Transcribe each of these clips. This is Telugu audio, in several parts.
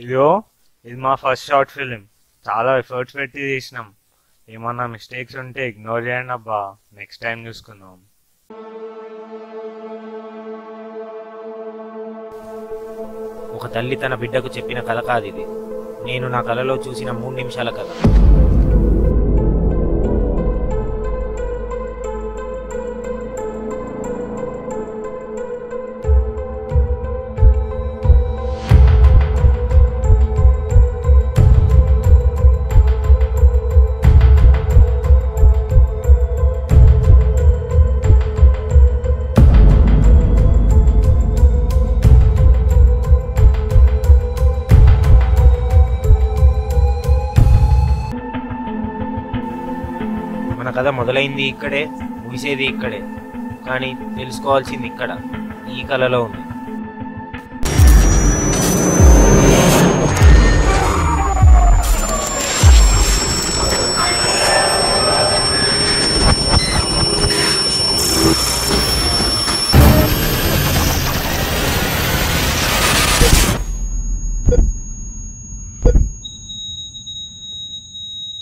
ఇదిగో ఇది మా ఫస్ట్ షార్ట్ ఫిలిం. చాలా ఎఫర్ట్స్ పెట్టి తీసినాం. ఏమన్నా మిస్టేక్స్ ఉంటే ఇగ్నోర్ చేయండి అబ్బా. నెక్స్ట్ టైం చూసుకుందాం. ఒక తల్లి తన బిడ్డకు చెప్పిన కథ కాదు ఇది. నేను నా కలలో చూసిన 3 నిమిషాల కథ. మన కథ మొదలైంది ఇక్కడే, ముగిసేది ఇక్కడే. కానీ తెలుసుకోవాల్సింది ఇక్కడ, ఈ కళలో ఉంది.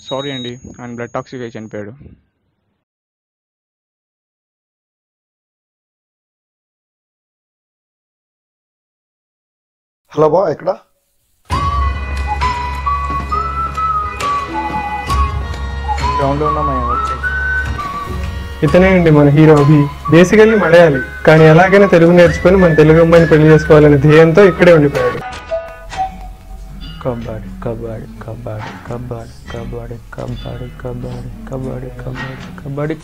సారీ అండి, ఆయన బ్లడ్ టాక్సిక్ అయి చనిపోయాడు. హలో బా, ఎక్కడ? గ్రౌండ్లో ఉన్నామయ్యా, వచ్చాయి. ఇతనే అండి మన హీరో అభి. బేసికల్లీ మలయాళి, కానీ ఎలాగైనా తెలుగు నేర్చుకొని మన తెలుగు అమ్మాయిని పెళ్లి చేసుకోవాలనే ధ్యేయంతో ఇక్కడే ఉండిపోయాడు. కబడ్డీ కబడ్డీ కబడ్డీ కబడ్డీ కబడ్డీ కబడ్డీ కబడ్డీ కబడ్డీ కబడ్డీ కబడ్డీ.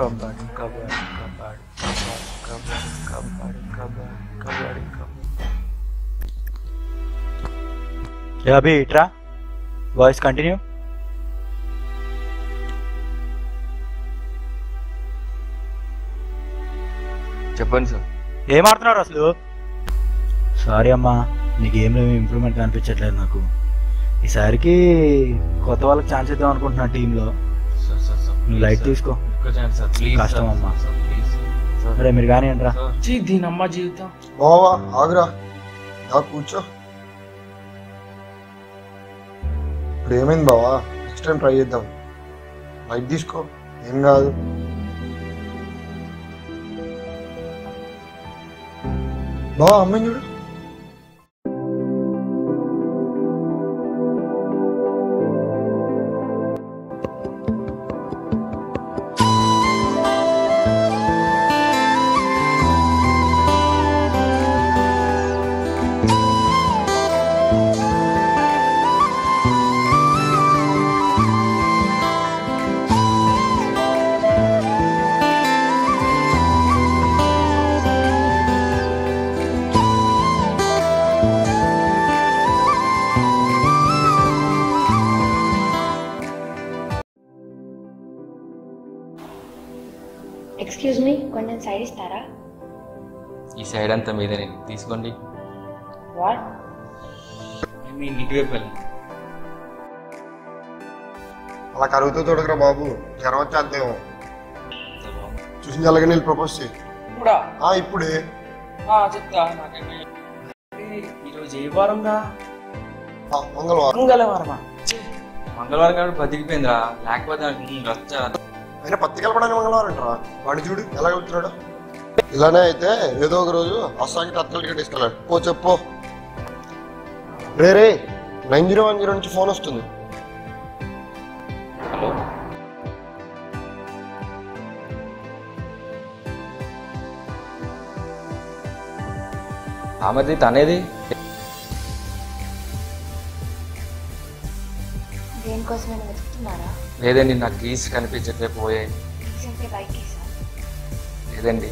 కబడ్డీ కబడ్డీ కబడ్డీ కబడ్డీ కబడ్డీ కబడ్డీ కబడ్డీ కబడ్డీ. అభి ఇట్రా, వాయిస్ కంటిన్యూ. చెప్పండి సార్. ఏం ఆడుతున్నారు అసలు? సారీ అమ్మా, నీ గేమ్లో ఏమి ఇంప్రూవ్మెంట్ కనిపించట్లేదు నాకు. ఈసారికి కొత్త వాళ్ళకి ఛాన్స్ ఇద్దాం అనుకుంటున్నా టీంలో. నువ్వు లైట్ తీసుకో, కష్టం అమ్మా. అరే మీరు కానీ అంటారా? దీనమ్మ జీవితం. బావా ఆగురా, కూర్చో. ఇప్పుడు ఏమైంది బావా? నెక్స్ట్ టైం ట్రై చేద్దాం. లైట్ తీసుకో, ఏం కాదు. బావా అమ్మాయి చూడు. ఎక్స్క్యూజ్ మీ, కొంచెం సైడ్ ఇస్తారా? ఈ సైడ్ అంతా మీదే, తీసుకోండి. వాట్? అలా కరుగుతూ తోడకరా బాబు, జ్వరం వచ్చి అంతేమో. చూసి అలాగే నేను ప్రపోజ్ చేయి. ఇప్పుడే చెప్తా. ఈరోజు ఏ వారం రా? మంగళవారం. మంగళవారమా? మంగళవారం కాబట్టి బతికిపోయిందిరా, లేకపోతే అయినా పత్తి కలపడానికి మంగళవారం అంటారా? వాడిని చూడు ఎలా కలుపుతున్నాడు. ఇలానే అయితే ఏదో ఒక రోజు అస్సాంకి తత్కాల టికెట్ ఇస్తాడు. పో చెప్పు. రే 9010 నుంచి ఫోన్ వస్తుంది. హలో, ఆమెది తనేది? దేనికోసమైనా వెతుకుతున్నారా? లేదండి, నా కీస్ కనిపించట్లే, పోయాయి. బైక్ కేసా? లేదండి,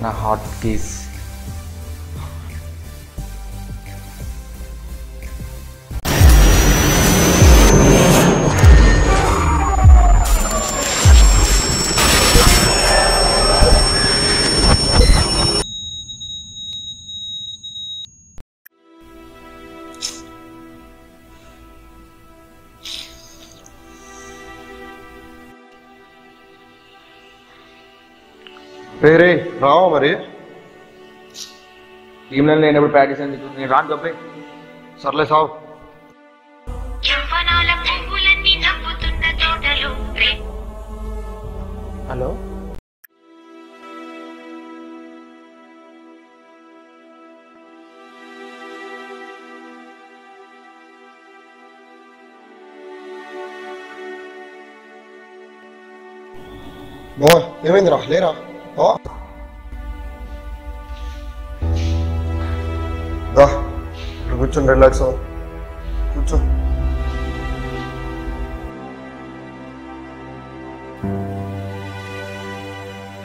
నా హాట్ కీస్. రే రావా మరి? టీంలో నేను ఎప్పుడు ప్రాక్టీస్ ఎందుకు నేను రాను తప్పే. సర్లే సావు. హలో బావా ఏమైందిరా? లేరా బావా? దా ఇక్కడ కూర్చొని రిలాక్స్ అవ్వు. కూర్చో.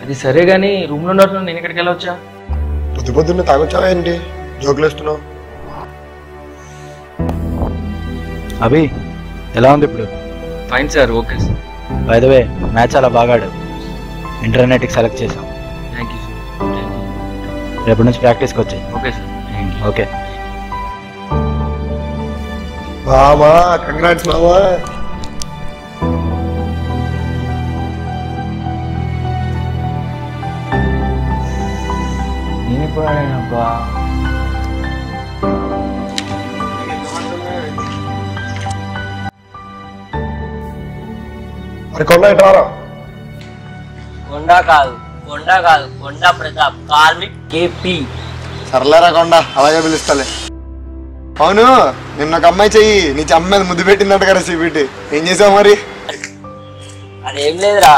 అది సరే కానీ రూమ్లో ఉన్నట్టు నేను ఇక్కడికి వెళ్ళవచ్చా? పొద్దు పొద్దున్నే తాగొచ్చావా ఏంటి? జోకులు వేస్తున్నావు. అభి ఎలా ఉంది ఇప్పుడు? Fine sir, okay sir. By the way match చాలా బాగా ఆడావు. ఇంటర్నెట్కి సెలెక్ట్ చేసాం. Thank you sir. రేపటి నుంచి ప్రాక్టీస్కి వచ్చాయి. Okay sir. ఓకే మామా కంగ్రాట్స్ మామా. నేను ఎప్పుడు ఆడానబ్బా? అరే కొండ ఎట్రారా? కొండా కాదు కొండా ప్రతాప్, కార్మిక్ కేపీ. సర్లేరా కొండ, అలాగే పిలుస్తాలే. అవును, నిన్న ఒక అమ్మాయి చెయ్యి నీ అమ్మాయి ముద్దు పెట్టిందంట కదా సిబిటి. ఏం చేసావు మరి? అదేం లేదురా,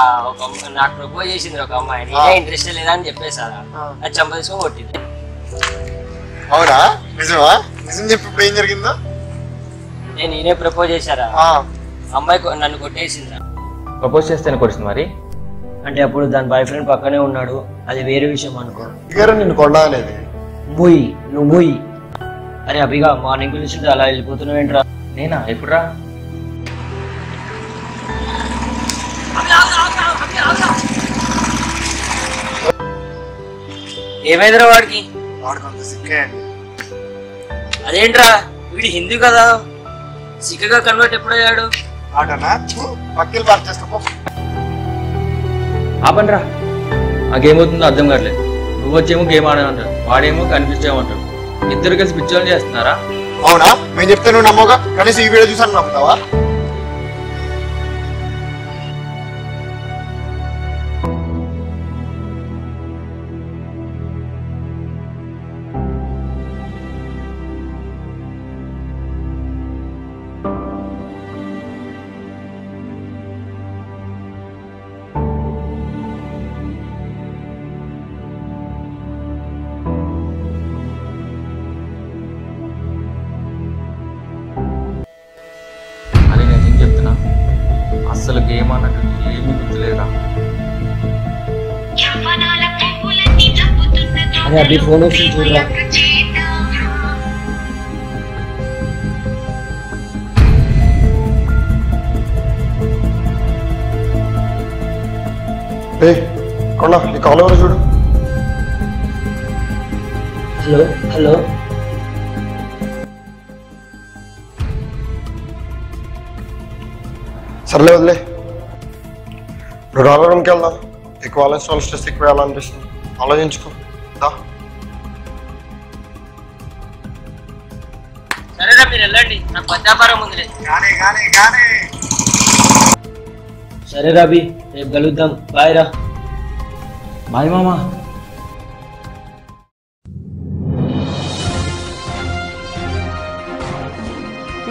నాకు ప్రపోజ్ చేసింది ఒక అమ్మాయి. నేనే ఇంట్రెస్ట్ లేదా అని చెప్పేసారా, అది చంప తీసుకొని కొట్టింది. అవునా? నిజమా? నిజం చెప్పి ఇప్పుడు ఏం జరిగిందో? నేనే ప్రపోజ్ చేశారా, అమ్మాయి నన్ను కొట్టేసిందిరా. ప్రపోజ్ చేస్తేనే కొడుతుంది మరి? అంటే అప్పుడు దాని బాయ్ ఫ్రెండ్ పక్కనే ఉన్నాడు, అది వేరే విషయం అనుకో. నిన్ను కొండ అనేది ముయ్, నువ్వు ముయ్. అరే అభిగా మార్నింగ్ పిలిచింది అలా వెళ్ళిపోతున్నావు ఏంట్రా? నేనా? ఎప్పుడురా? ఏమైందిరా వాడికి? అదేంట్రా, వీడి హిందీ కదా, సిక్కగా కన్వర్ట్ ఎప్పుడయ్యాడు? ఆపండ్రా, ఆ గేమ్ అవుతుందో అర్థం కావట్లేదు. నువ్వు వచ్చేమో గేమ్ ఆడమంటారు, వాడేమో కనిపించేమంటారు. ఇద్దరు కలిసి పిచ్చోళ్ళు చేస్తున్నారా? అవునా? మేము చెప్తే నువ్వు నమ్మగా కనీసం ఈ వీడియో చూసాను నమ్ముతావా? అసలు గేమ్ అన్నట్టు ఏమీ గుర్తులేదురా. అదే అభి ఫోన్ వచ్చింది చూడరా. కొండ నీ కాల్ ఎవరు చూడు. Hello hello. సర్లే వదిలే, నువ్వు డాలర్ రూమ్కి వెళ్దాం. ఎక్కువ ఆలోచించాలి, స్ట్రెస్ ఎక్కువ వేయాలనిపిస్తుంది. ఆలోచించుకో. సరేరా మీరు వెళ్ళండి, నాకు పద్యాపారం ఉందిలే. సరే రాబి, రేపు కలుద్దాం. బాయ్ రా. బాయ్ మామా.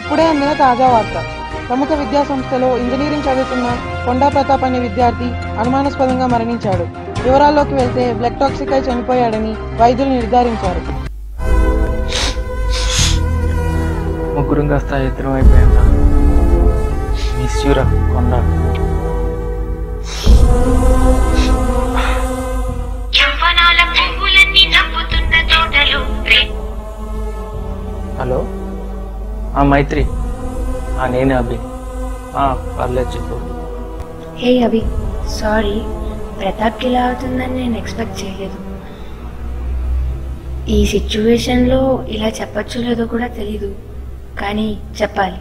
ఇప్పుడే అందిన తాజా వార్త. ప్రముఖ విద్యాసంస్థలో ఇంజనీరింగ్ చదువుతున్న కొండా ప్రతాప్ అనే విద్యార్థి అనుమానాస్పదంగా మరణించాడు. వివరాల్లోకి వెళ్తే బ్లడ్ టాక్సిక్ అయి చనిపోయాడని వైద్యులు నిర్ధారించారు. ముగ్గురం కాస్త ఇద్దరం అయిపోయిందా? మిస్ యూరా కొండా. హలో మైత్రి, నేనే అభి. పర్లేదు చెప్పు. హే అభి, సారీ, ప్రతాప్కి ఇలా అవుతుందని నేను ఎక్స్పెక్ట్ చేయలేదు. ఈ సిచ్యువేషన్లో ఇలా చెప్పచ్చో లేదో కూడా తెలీదు, కానీ చెప్పాలి.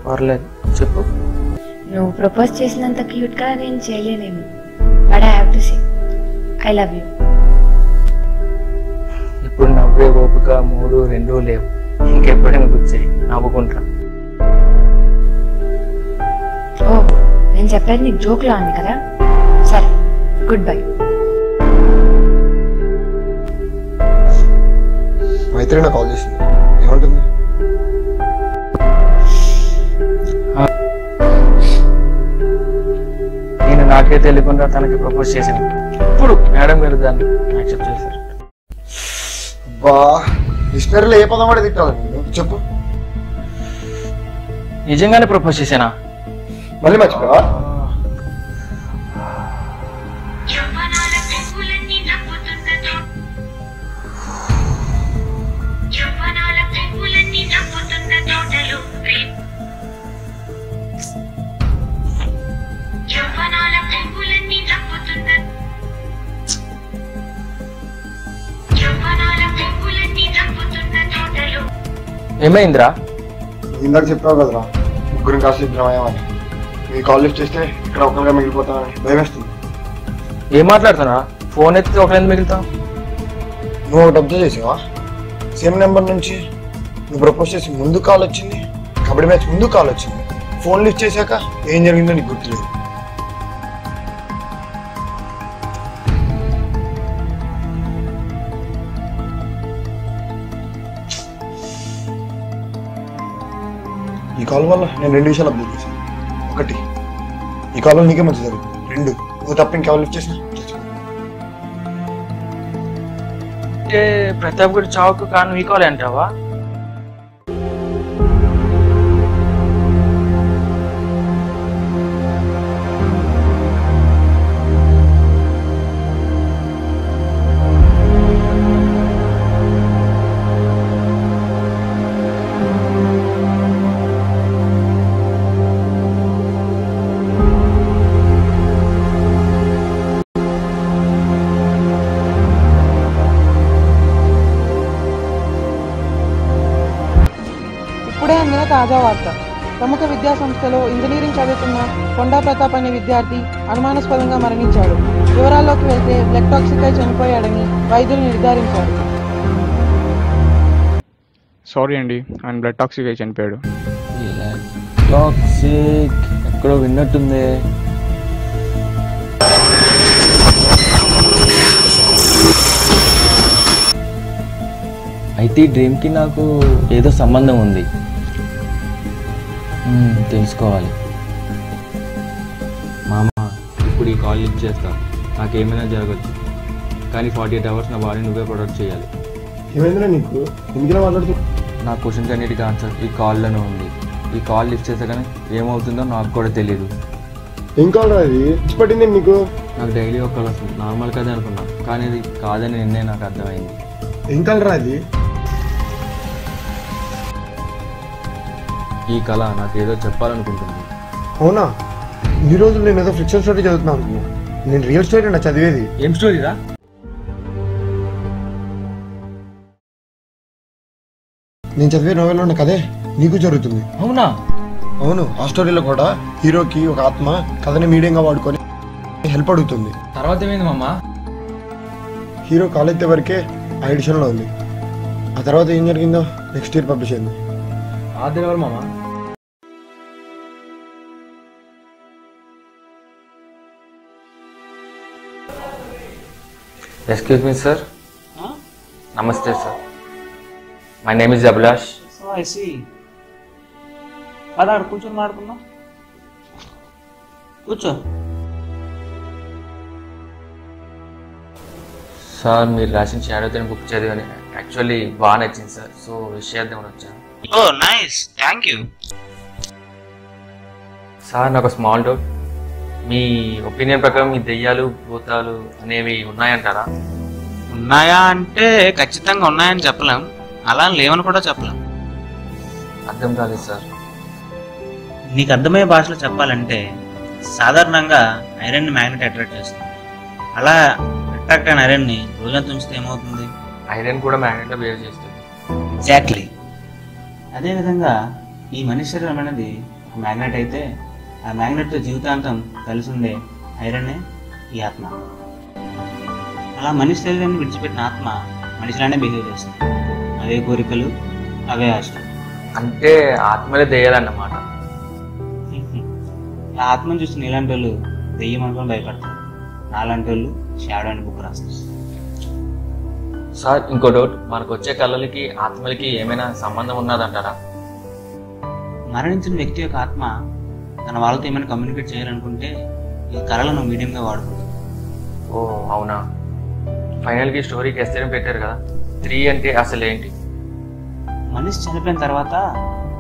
పర్లేదు చెప్పు. నువ్వు ప్రపోజ్ చేసినంత క్యూట్గా నేను చేయలేనేమో, but I have to say I love you. ఇప్పుడు నవ్వే ఓపిక మూడు రెండూ లేవు. ఇంకెప్పుడైనా గుర్చేయి, నవ్వుకుంటా. ఓ, నేను చెప్పేది నీకు జోక్లా ఉంది కదా. సరే, గుడ్ బై. మైత్రి నాకు కాల్ చేసింది, ఏమంటుంది? నేను నాకే తెలియకుండా తనకి ప్రపోజ్ చేశాను. ఇప్పుడు మేడం గారు దాన్ని యాక్సెప్ట్ చేశారు. బా, డిక్షనరీలో ఏ పదం వాడే తిట్టాలి చెప్పు. నిజంగానే ప్రపోజ్ చేశానా? మళ్ళీ మర్చిపోయావా? ఏమైందిరా? ఇందాక చెప్పావు కదరా, ముగ్గురం కాస్త ఇద్దరం అయ్యామని. మీ కాల్ లిఫ్ట్ చేస్తే ఇక్కడ ఒక్కరిగా మిగిలిపోతానని భయం వేస్తుంది. ఏం మాట్లాడుతున్నా? ఫోన్ ఎత్తితే ఒకళ్ళెందుకు మిగులుతావు? నువ్వు ఒకటి అబ్జర్వ్ చేసావా? సేమ్ నెంబర్ నుంచి నువ్వు ప్రపోజ్ చేసి ముందు కాల్ వచ్చింది, కబడ్డీ మ్యాచ్ ముందు కాల్ వచ్చింది. ఫోన్ లిఫ్ట్ చేశాక ఏం జరిగిందో నీకు గుర్తులేదు. ఈ కాల్ వల్ల నేను 2 విషయాలు అబ్జర్వ్ చేశాను. ఒకటి, ఈ కాల్లో నీకే మంచి జరుగుతుంది. 2, నువ్వు తప్ప ఇంకెవరు లిఫ్ట్ చేసినా అంటే ప్రతాప్ గుడి చావుకు కాను ఈ కాల్ అంటావా? ఇప్పుడే అందిన తాజా వార్త. ప్రముఖ విద్యా సంస్థలో ఇంజనీరింగ్ చదువుతున్న కొండా ప్రతాప్ అనే విద్యార్థి అనుమానాస్పదంగా మరణించాడు. వివరాల్లోకి వెళ్తే బ్లడ్ టాక్సిక్ అయి చనిపోయాడని వైద్యులు నిర్ధారించారు. సారీ అండి, ఆయన బ్లడ్ టాక్సిక్ అయి చనిపోయాడు. టాక్సిక్ ఎక్కడో విన్నట్టుంది. అయితే ఈ డ్రీమ్కి నాకు ఏదో సంబంధం ఉంది, తెలుసుకోవాలి. మామ, ఇప్పుడు ఈ కాల్ లిఫ్ట్ చేస్తా. నాకేమైనా జరగచ్చు, కానీ 48 అవర్స్ నా బాడీ నువ్వే ప్రొటెక్ట్ చేయాలి. ఏమైందిరా నీకు? ఎందుకు మాట్లాడుతూ? నా క్వశ్చన్స్ అన్నిటికీ ఆన్సర్ ఈ కాల్లోనే ఉంది. ఈ కాల్ లిఫ్ట్ చేస్తే కానీ ఏమవుతుందో నాకు కూడా తెలియదు. ఏం కాల్ రా ఇది? పట్టింది నీకు? నాకు డైలీ ఒక కాల్ వస్తుంది. నార్మల్ కదే అనుకున్నా, కానీ ఇది కాదని నిన్నే నాకు అర్థమైంది. ఏం కాల్ రా ఇది? ఈ కళ నాకేదో చెప్పాలనుకుంటుంది. అవునా? ఈ రోజులు నేను ఏదో ఫిక్షన్ స్టోరీ చదువుతున్నాను అనుకున్నా. నేను రియల్ స్టోరీ నా చదివేది. ఏం స్టోరీరా? నేను చదివే నోవెల్లో ఉన్న కథే నీకు జరుగుతుంది. అవునా? అవును. ఆ స్టోరీలో కూడా హీరోకి ఒక ఆత్మ కథని మీడియంగా వాడుకొని హెల్ప్ అడుగుతుంది. తర్వాత ఏమైంది మామ? హీరో కాలేజ్ వరకే ఆ ఎడిషన్లో ఉంది. ఆ తర్వాత ఏం జరిగిందో నెక్స్ట్ ఇయర్ పబ్లిష్ అయింది. ఆదివారం ఎవరు మామ? Excuse me sir. నమస్తే sir. My name is Abhilash. అలా కూర్చొని మాడుకున్నా, కూర్చో. సార్, మీరు రాసిన షాడో థింగ్ బుక్ చదివని యాక్చువల్లీ బాగా నచ్చింది సార్. సో విష్ చేద్దామని వచ్చాను. Oh nice, thank you. Sir, నాకు స్మాల్ డౌట్. మీ ఒపీనియన్ ప్రకారం ఈ దెయ్యాలు భూతాలు అనేవి ఉన్నాయంటారా? ఉన్నాయా అంటే ఖచ్చితంగా ఉన్నాయని చెప్పలేం, అలా లేవని కూడా చెప్పలేం. అర్థం కాలేదు సార్. నీకు అర్థమయ్యే భాషలో చెప్పాలంటే సాధారణంగా ఐరన్ మ్యాగ్నెట్ అట్రాక్ట్ చేస్తుంది. అలా అట్రాక్ట్ అయిన ఐరన్ని రోజంతా ఉంచితే ఏమవుతుంది? ఐరన్ కూడా మ్యాగ్నెట్లో బిహేవ్ చేస్తుంది. ఎగ్జాక్ట్లీ. అదేవిధంగా ఈ మనిషి శరీరం అనేది మ్యాగ్నెట్ అయితే ఆ మ్యాగ్నెట్తో జీవితాంతం కలిసి ఉండే ఐరన్నే ఈ ఆత్మ. అలా మనిషి శరీరాన్ని విడిచిపెట్టిన ఆత్మ మనిషిలానే బిహేవ్ చేస్తుంది. అవే కోరికలు, అవే ఆశలు. అంటే ఆత్మలే దెయ్యాలన్నమాట. ఆ ఆత్మను చూసి నీలాంటి వాళ్ళు దెయ్యం అనుకొని భయపడతారు. నాలాంటి వాళ్ళు షాడో అని బుక్ రాస్తారు. సార్ ఇంకో డౌట్, మనకు వచ్చే కళలకి ఆత్మలకి ఏమైనా సంబంధం ఉన్నదంటారా? మరణించిన వ్యక్తి యొక్క ఆత్మ తన వాళ్ళతో ఏమైనా కమ్యూనికేట్ చేయాలనుకుంటే ఈ కళలను మీడియంగా వాడుకుంటుంది. ఓ అవునా. ఫైనల్కి స్టోరీకి ఎస్టేట్ పెట్టారు కదా, 3 అంటే అసలు ఏంటి? మనిషి చనిపోయిన తర్వాత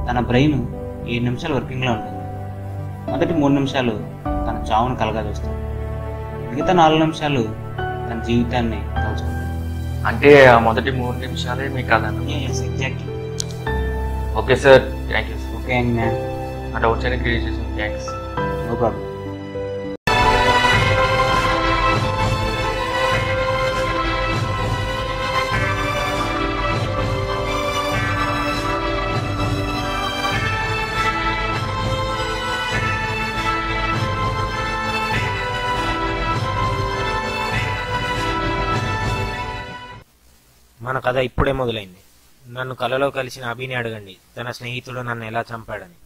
తన బ్రెయిన్ 7 నిమిషాలు వర్కింగ్లో ఉంటుంది. మొదటి 3 నిమిషాలు తన చావును కలగా చూస్తుంది. మిగతా 4 నిమిషాలు తన జీవితాన్ని తలుచుకుంటాడు. అంటే ఆ మొదటి 3 నిమిషాలే మీ కథ? Exactly. Okay sir, thank you. Okay ma'am. ఆ డౌట్స్ అన్ని క్లియర్ చేసాను. థ్యాంక్స్. No problem. మన కథ ఇప్పుడే మొదలైంది. నన్ను కలలో కలిసిన అభిని అడగండి తన స్నేహితుడు నన్ను ఎలా చంపాడని.